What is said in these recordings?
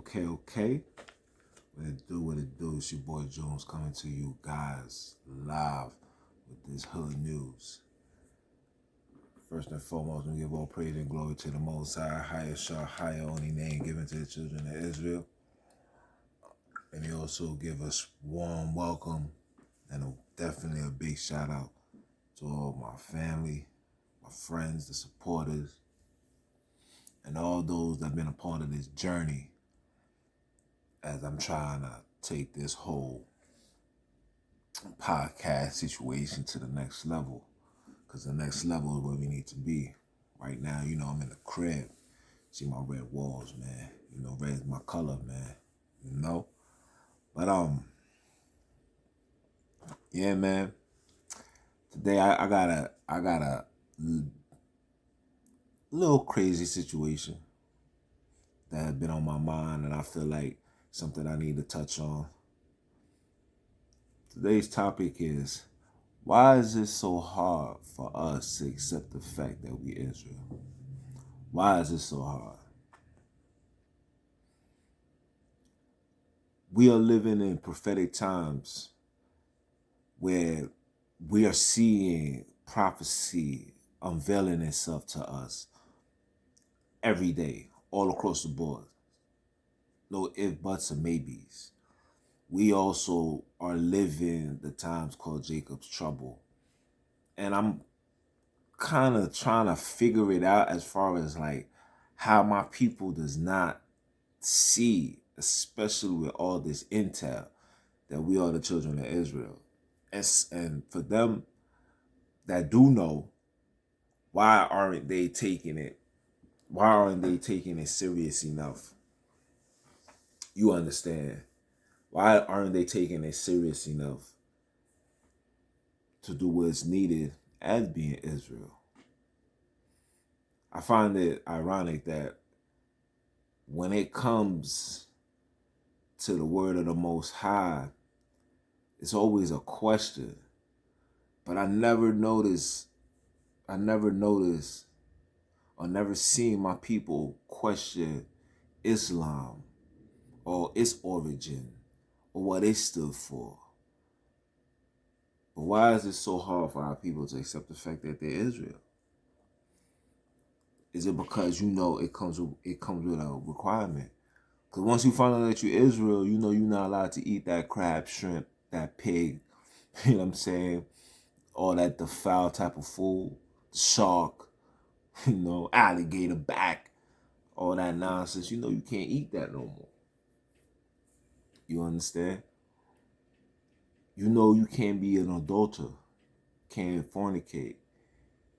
Okay. What it do? It's your boy Jones coming to you guys live with this hood news. First and foremost, we give all praise and glory to the Most High, highest Shah, higher only name given to the children of Israel. And he also give us warm welcome and definitely a big shout out to all my family, my friends, the supporters, and all those that have been a part of this journey as I'm trying to take this whole podcast situation to the next level. Because the next level is where we need to be. Right now, I'm in the crib. See my red walls, man. Red's my color, man. But yeah, man. Today I got a little crazy situation that has been on my mind, and I feel like something I need to touch on. Today's topic is, why is it so hard for us to accept the fact that we Israel? Why is it so hard? We are living in prophetic times where we are seeing prophecy unveiling itself to us every day, all across the board. No if, buts, or maybes. We also are living the times called Jacob's trouble. And I'm kind of trying to figure it out as far as like how my people does not see, especially with all this intel, that we are the children of Israel. And for them that do know, why aren't they taking it? Why aren't they taking it serious enough? You understand? Why aren't they taking it serious enough to do what's needed as being Israel? I find it ironic that when it comes to the word of the Most High, it's always a question. But I never noticed or never seen my people question Islam or its origin or what it stood for. But why is it so hard for our people to accept the fact that they're Israel? Is it because it comes with a requirement? Because once you find out that you're Israel, you're not allowed to eat that crab, shrimp, that pig, you know what I'm saying? All that defiled type of food, shark, alligator back, all that nonsense. You can't eat that no more. You understand? You can't be an adulterer, can't fornicate,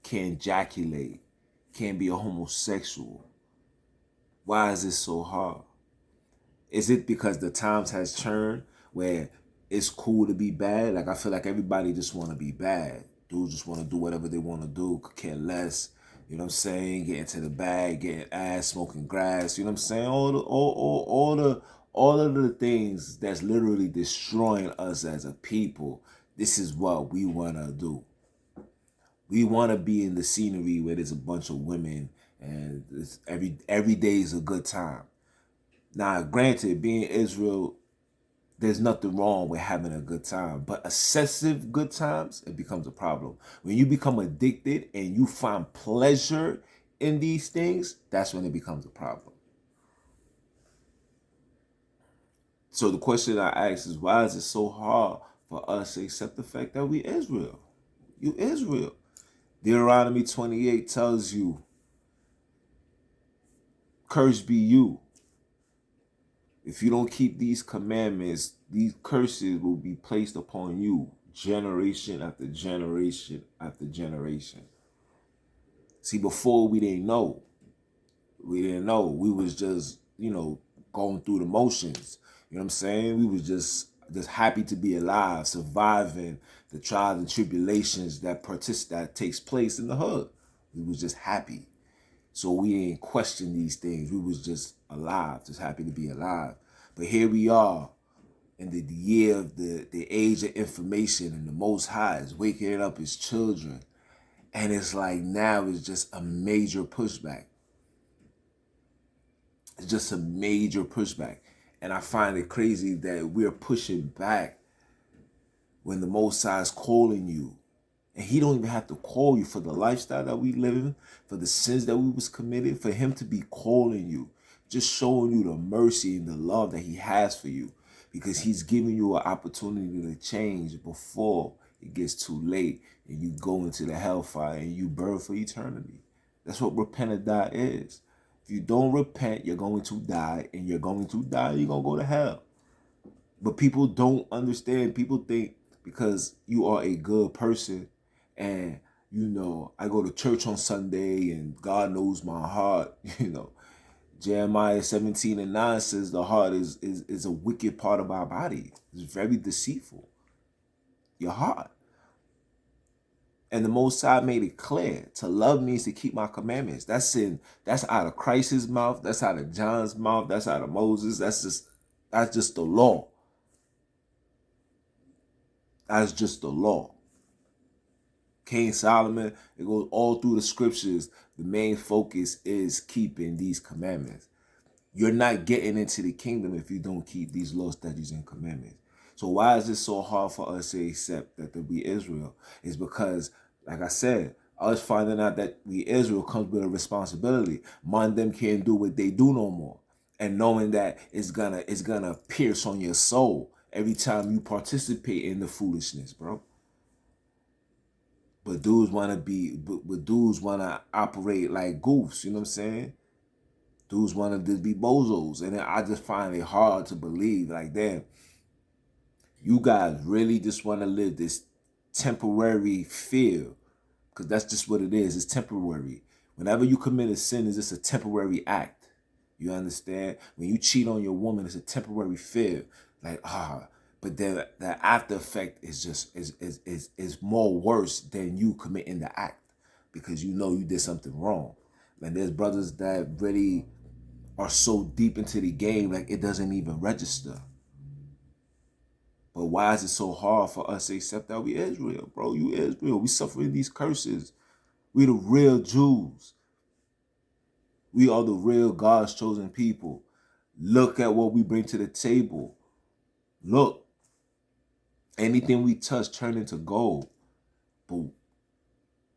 can't ejaculate, can't be a homosexual. Why is it so hard? Is it because the times has turned where it's cool to be bad? Like, I feel like everybody just want to be bad. Dudes just want to do whatever they want to do, could care less. You know what I'm saying? Get into the bag, getting ass, smoking grass. You know what I'm saying? All of the things that's literally destroying us as a people. This is what we want to do. We want to be in the scenery where there's a bunch of women and every day is a good time. Now, granted, being Israel, there's nothing wrong with having a good time. But excessive good times, it becomes a problem. When you become addicted and you find pleasure in these things, that's when it becomes a problem. So the question I ask is, why is it so hard for us to accept the fact that we Israel? You Israel. Deuteronomy 28 tells you, cursed be you. If you don't keep these commandments, these curses will be placed upon you generation after generation after generation. See, before we didn't know. We didn't know. We was just, going through the motions. You know what I'm saying? We was just happy to be alive, surviving the trials and tribulations that takes place in the hood. We was just happy. So we ain't question these things. We was just alive, just happy to be alive. But here we are in the year of the age of information, and the Most High is waking up his children. And it's like now it's just a major pushback. It's just a major pushback. And I find it crazy that we're pushing back when the Most High is calling you. And he don't even have to call you for the lifestyle that we live in, for the sins that we was committed, for him to be calling you, just showing you the mercy and the love that he has for you, because he's giving you an opportunity to change before it gets too late and you go into the hellfire and you burn for eternity. That's what repent or die is. If you don't repent, you're going to die, and you're going to die, you're going to go to hell. But people don't understand. People think because you are a good person and, I go to church on Sunday and God knows my heart, Jeremiah 17:9 says the heart is a wicked part of our body. It's very deceitful. Your heart. And the Most High made it clear to love means to keep my commandments. That's out of Christ's mouth. That's out of John's mouth. That's out of Moses. That's just the law. That's just the law. King Solomon, it goes all through the scriptures. The main focus is keeping these commandments. You're not getting into the kingdom if you don't keep these laws, statutes, and commandments. So why is it so hard for us to accept that we Israel? It's because, like I said, us finding out that we Israel comes with a responsibility. Man, them can't do what they do no more. And knowing that it's gonna pierce on your soul every time you participate in the foolishness, bro. But dudes wanna operate like goofs, you know what I'm saying? Dudes wanna just be bozos. And I just find it hard to believe, like, damn, you guys really just wanna live this temporary fear. Because that's just what it is. It's temporary. Whenever you commit a sin, it's just a temporary act. You understand? When you cheat on your woman, it's a temporary fear. Like, but then the after effect is just is more worse than you committing the act, because you know you did something wrong. And there's brothers that really are so deep into the game, like it doesn't even register. But why is it so hard for us to accept that we Israel, bro? You Israel. We suffering these curses. We the real Jews. We are the real God's chosen people. Look at what we bring to the table. Look, anything we touch turn into gold. But,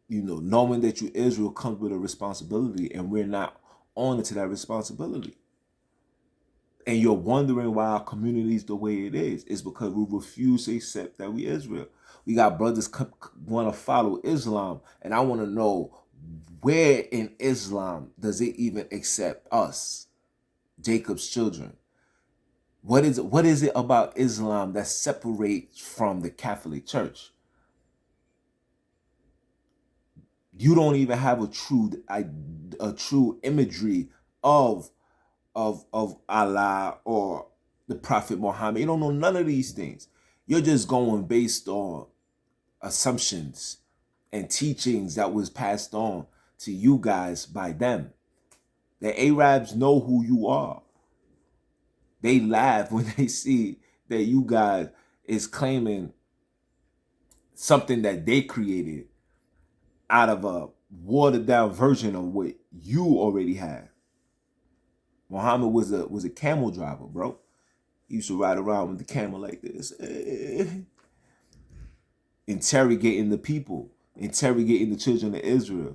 knowing that you Israel comes with a responsibility, and we're not on to that responsibility. And you're wondering why our community is the way it is. It's because we refuse to accept that we Israel. We got brothers want to follow Islam, and I want to know, where in Islam does it even accept us, Jacob's children? What is it about Islam that separates from the Catholic Church? You don't even have a true imagery of Allah or the Prophet Muhammad. You don't know none of these things. You're just going based on assumptions and teachings that was passed on to you guys by them. The Arabs know who you are. They laugh when they see that you guys is claiming something that they created out of a watered down version of what you already have. Muhammad was a camel driver, bro. He used to ride around with the camel like this, interrogating the people, interrogating the children of Israel.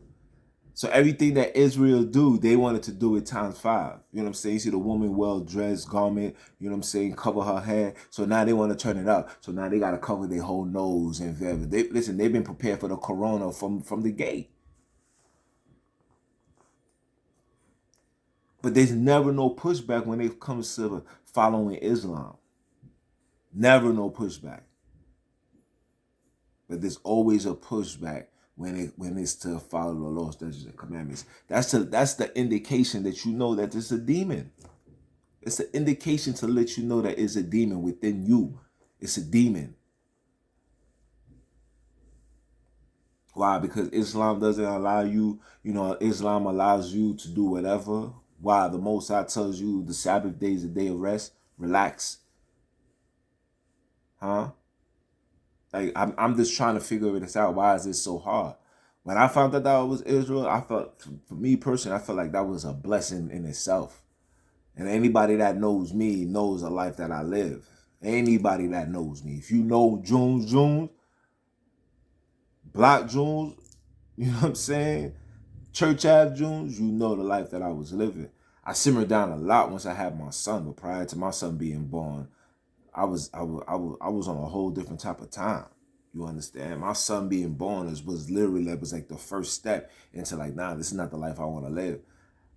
So everything that Israel do, they wanted to do it times 5. You know what I'm saying? You see the woman well-dressed garment, you know what I'm saying, cover her hair. So now they want to turn it up. So now they got to cover their whole nose and whatever. They've been prepared for the corona from the gate. But there's never no pushback when it comes to following Islam. Never no pushback. But there's always a pushback when it's to follow the laws, statutes, and commandments. That's the indication that you know that it's a demon. It's an indication to let you know that it's a demon within you. It's a demon. Why? Because Islam doesn't allow you, Islam allows you to do whatever. Why? The Most High tells you the Sabbath day is a day of rest. Relax. Huh? Like, I'm just trying to figure this out. Why is this so hard? When I found out that I was Israel, I felt, for me personally, I felt like that was a blessing in itself. And anybody that knows me knows the life that I live. Anybody that knows me. If you know Jones, Block Jones, you know what I'm saying? Church Ave Jones, you know the life that I was living. I simmered down a lot once I had my son, but prior to my son being born, I was on a whole different type of time. You understand? My son being born was literally like the first step into like, nah, this is not the life I want to live.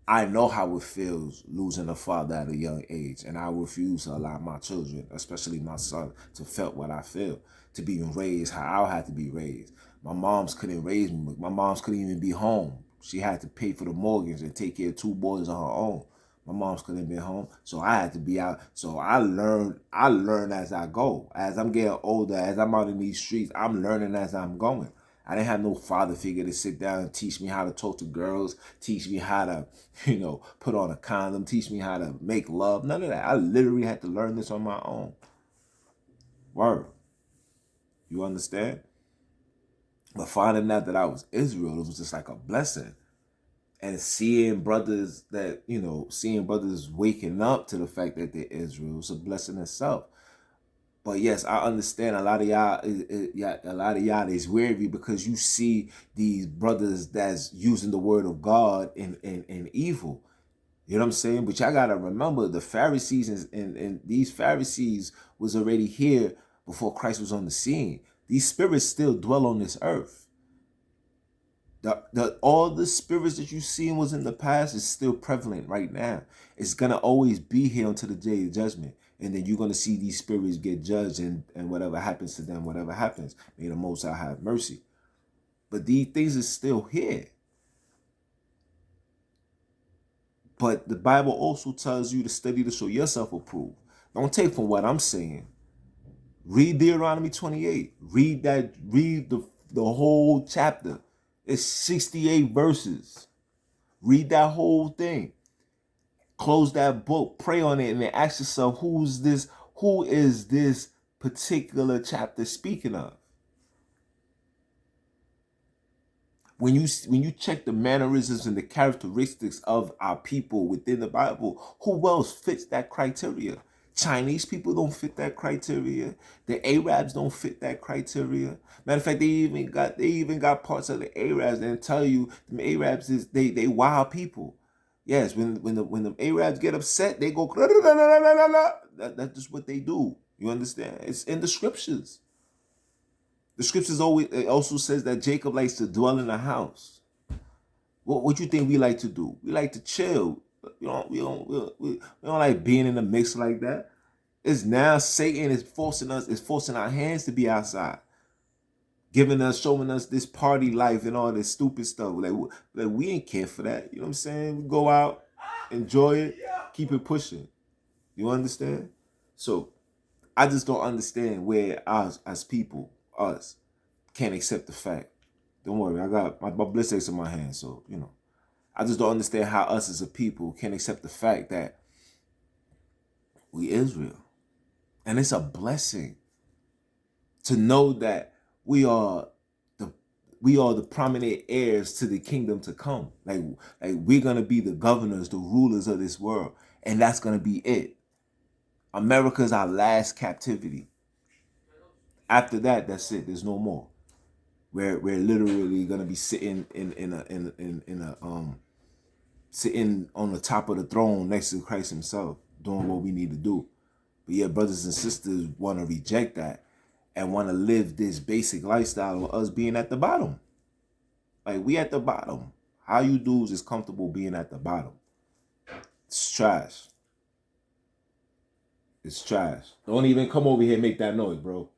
I know how it feels losing a father at a young age, and I refuse to allow my children, especially my son, to feel what I feel, to be raised how I had to be raised. My moms couldn't raise me. My moms couldn't even be home. She had to pay for the mortgage and take care of 2 boys on her own. My mom's couldn't be home, so I had to be out. So I learn as I go. As I'm getting older, as I'm out in these streets, I'm learning as I'm going. I didn't have no father figure to sit down and teach me how to talk to girls, teach me how to, put on a condom, teach me how to make love. None of that. I literally had to learn this on my own. Word. You understand? But finding out that I was Israel, it was just like a blessing. And seeing brothers waking up to the fact that they're Israel is a blessing itself. But yes, I understand a lot of y'all, a lot of y'all is weary because you see these brothers that's using the word of God in evil. You know what I'm saying? But y'all gotta remember the Pharisees and these Pharisees was already here before Christ was on the scene. These spirits still dwell on this earth. All the spirits that you seen was in the past is still prevalent right now. It's gonna always be here until the day of judgment. And then you're gonna see these spirits get judged and whatever happens to them, whatever happens. May the Most High have mercy. But these things are still here. But the Bible also tells you to study to show yourself approved. Don't take from what I'm saying. Read Deuteronomy 28. Read the whole chapter. It's 68 verses. Read that whole thing. Close that book, pray on it, and then ask yourself, who is this particular chapter speaking of? When you check the mannerisms and the characteristics of our people within the Bible, who else fits that criteria? Chinese people don't fit that criteria. The Arabs don't fit that criteria. Matter of fact, they even got parts of the Arabs that tell you the Arabs is they wild people. Yes, when the Arabs get upset, they go that's just what they do. You understand? It's in the scriptures. The scriptures also says that Jacob likes to dwell in a house. What you think we like to do? We like to chill. We don't like being in the mix like that. It's now Satan is forcing our hands to be outside, showing us this party life and all this stupid stuff. Like we ain't care for that. You know what I'm saying? We go out, enjoy it, keep it pushing. You understand? So I just don't understand where us as people, us, can't accept the fact. Don't worry, I got my ballistics in my hand, so I just don't understand how us as a people can accept the fact that we Israel. And it's a blessing to know that we are the prominent heirs to the kingdom to come. Like we're gonna be the governors, the rulers of this world, and that's gonna be it. America's our last captivity. After that, that's it. There's no more. We're literally gonna be sitting sitting on the top of the throne next to Christ Himself, doing what we need to do. But yeah, brothers and sisters want to reject that and want to live this basic lifestyle of us being at the bottom. Like we at the bottom. How you dudes is comfortable being at the bottom? It's trash. It's trash. Don't even come over here and make that noise, bro.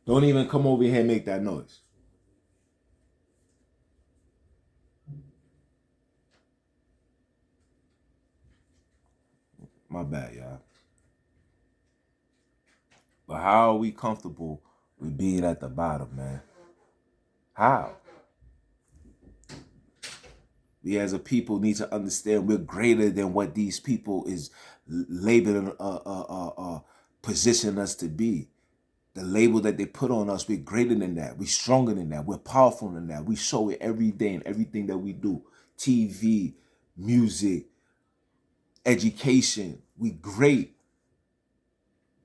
Don't even come over here and make that noise. My bad, y'all. But how are we comfortable with being at the bottom, man? How? We as a people need to understand we're greater than what these people is labeling, position us to be. The label that they put on us, we're greater than that. We're stronger than that. We're powerful than that. We show it every day in everything that we do. TV, music, education. We great,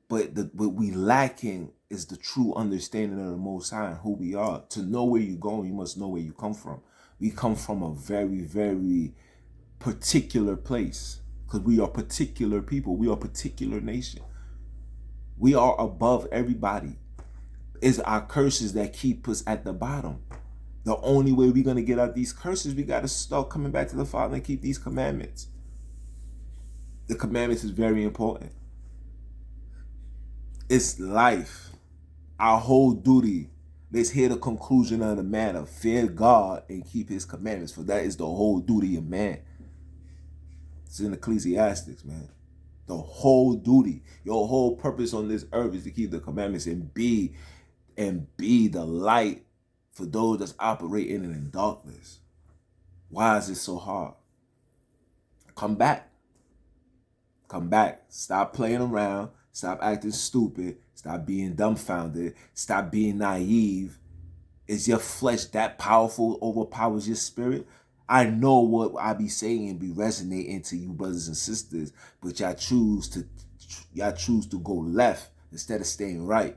but what we lacking is the true understanding of the Most High and who we are. To know where you're going, you must know where you come from. We come from a very, very particular place because we are particular people. We are a particular nation. We are above everybody. It's our curses that keep us at the bottom. The only way we're going to get out these curses, we got to start coming back to the Father and keep these commandments. The commandments is very important. It's life. Our whole duty. Let's hear the conclusion of the matter. Fear God and keep his commandments, for that is the whole duty of man. It's in Ecclesiastes, man. The whole duty, your whole purpose on this earth is to keep the commandments and be the light for those that's operating in darkness. Why is it so hard? Come back. Come back. Stop playing around. Stop acting stupid. Stop being dumbfounded. Stop being naive. Is your flesh that powerful, overpowers your spirit? I know what I be saying be resonating to you brothers and sisters, but y'all choose to go left instead of staying right.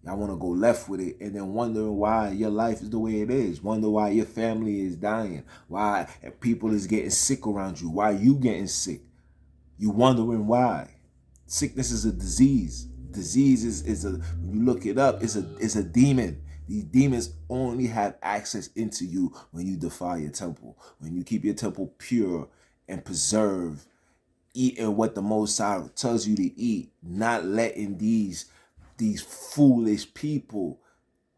Y'all want to go left with it and then wondering why your life is the way it is. Wonder why your family is dying. Why people is getting sick around you. Why you getting sick. You wondering why. Sickness is a disease. Disease is a, when you look it up, it's a demon. These demons only have access into you when you defile your temple. When you keep your temple pure and preserved, eating what the Most High tells you to eat, not letting these foolish people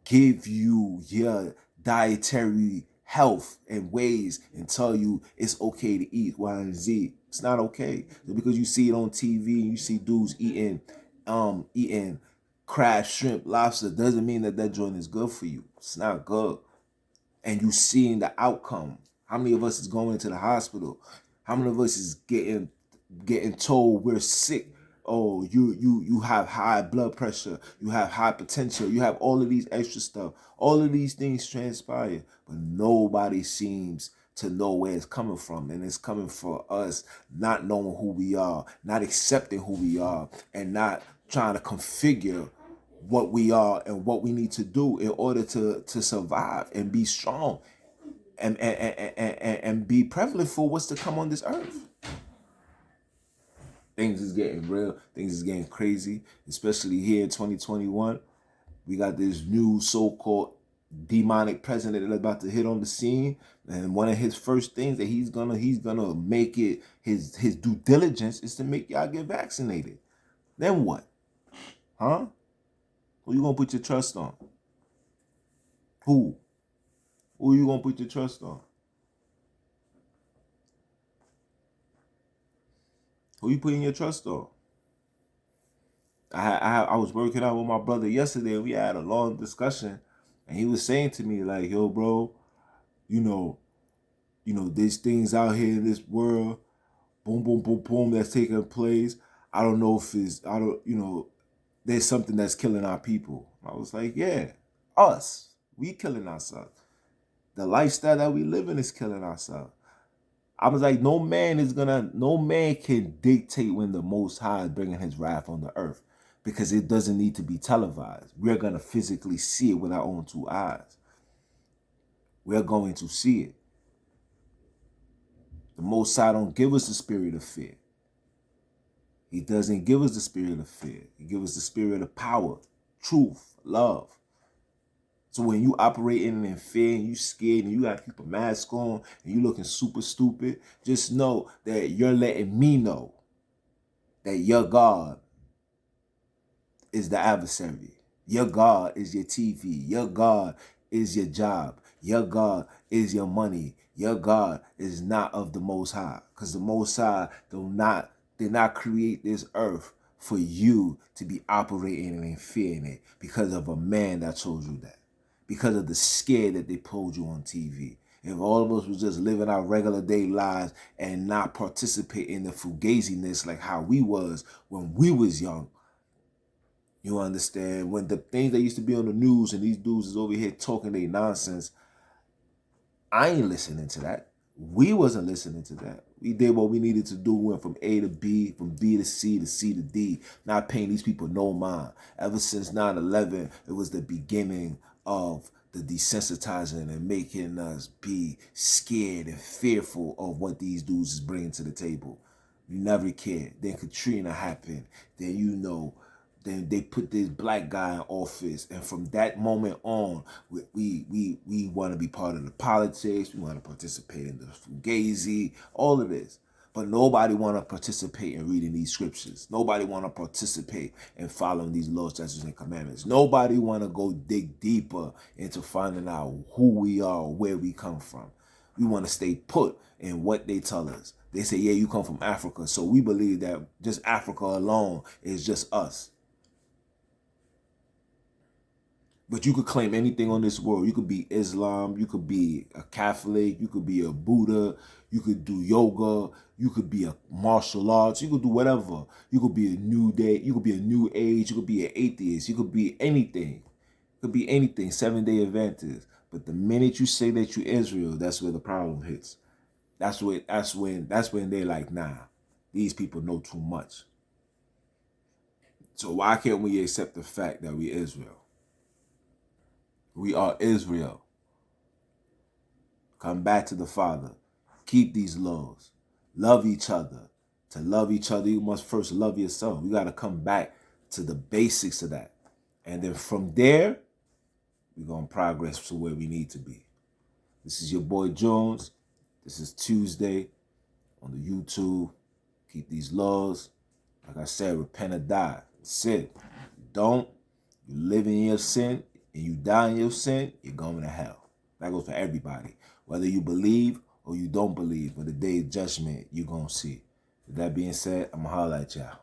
give you your dietary health and ways and tell you it's okay to eat Y and Z. It's not okay. So because you see it on TV and you see dudes eating crab, shrimp, lobster, doesn't mean that joint is good for you. It's not good. And you seeing the outcome. How many of us is going to the hospital? How many of us is getting told we're sick? Oh, you have high blood pressure, you have hypertension, you have all of these extra stuff. All of these things transpire, but nobody seems to know where it's coming from. And it's coming for us not knowing who we are, not accepting who we are, and not trying to configure what we are and what we need to do in order to survive and be strong and be prevalent for what's to come on this earth. Things is getting real. Things is getting crazy, especially here in 2021. We got this new so-called demonic president that's about to hit on the scene, and one of his first things that he's gonna make it his due diligence is to make y'all get vaccinated. Then what? Huh? Who you gonna put your trust on? Who? Who you gonna put your trust on? Who you putting your trust on? I was working out with my brother yesterday. We had a long discussion, and he was saying to me like, "Yo, bro, you know, there's things out here in this world, boom, boom, boom, boom, that's taking place. I don't know if there's something that's killing our people." I was like, "Yeah, us, we killing ourselves. The lifestyle that we live in is killing ourselves." I was like, no man can dictate when the Most High is bringing his wrath on the earth, because it doesn't need to be televised. We're going to physically see it with our own two eyes. We're going to see it. The Most High don't give us the spirit of fear. He doesn't give us the spirit of fear. He gives us the spirit of power, truth, love. So when you operating in fear and you scared and you got to keep a mask on and you looking super stupid, just know that you're letting me know that your God is the adversary. Your God is your TV. Your God is your job. Your God is your money. Your God is not of the Most High. Because the Most High did not create this earth for you to be operating and fearing it because of a man that told you that. Because of the scare that they told you on TV. If all of us was just living our regular day lives and not participate in the fugaziness like how we was when we was young, you understand? When the things that used to be on the news and these dudes is over here talking their nonsense, I ain't listening to that. We wasn't listening to that. We did what we needed to do, went from A to B, from B to C to D, not paying these people no mind. Ever since 9/11, it was the beginning of the desensitizing and making us be scared and fearful of what these dudes is bringing to the table. We never cared. Then Katrina happened. Then they put this black guy in office, and from that moment on, we want to be part of the politics. We want to participate in the fugazi, all of this. But nobody want to participate in reading these scriptures. Nobody want to participate in following these laws, statutes, and commandments. Nobody want to go dig deeper into finding out who we are, where we come from. We want to stay put in what they tell us. They say, yeah, you come from Africa, so we believe that just Africa alone is just us. But you could claim anything on this world. You could be Islam, you could be a Catholic, you could be a Buddha, you could do yoga, you could be a martial arts, you could do whatever. You could be a new day, you could be a new age, you could be an atheist, you could be anything. It could be anything, 7-day Adventist. But the minute you say that you're Israel, that's where the problem hits. That's when they're like, nah, these people know too much. So why can't we accept the fact that we Israel? We are Israel. Come back to the Father. Keep these laws. Love each other. To love each other, you must first love yourself. You got to come back to the basics of that. And then from there, we're going to progress to where we need to be. This is your boy Jones. This is Tuesday on the YouTube. Keep these laws. Like I said, repent or die. That's it. Don't. You live in your sin and you die in your sin, you're going to hell. That goes for everybody. Whether you believe or you don't believe, but the day of judgment, you're going to see. With that being said, I'm going to holler at y'all.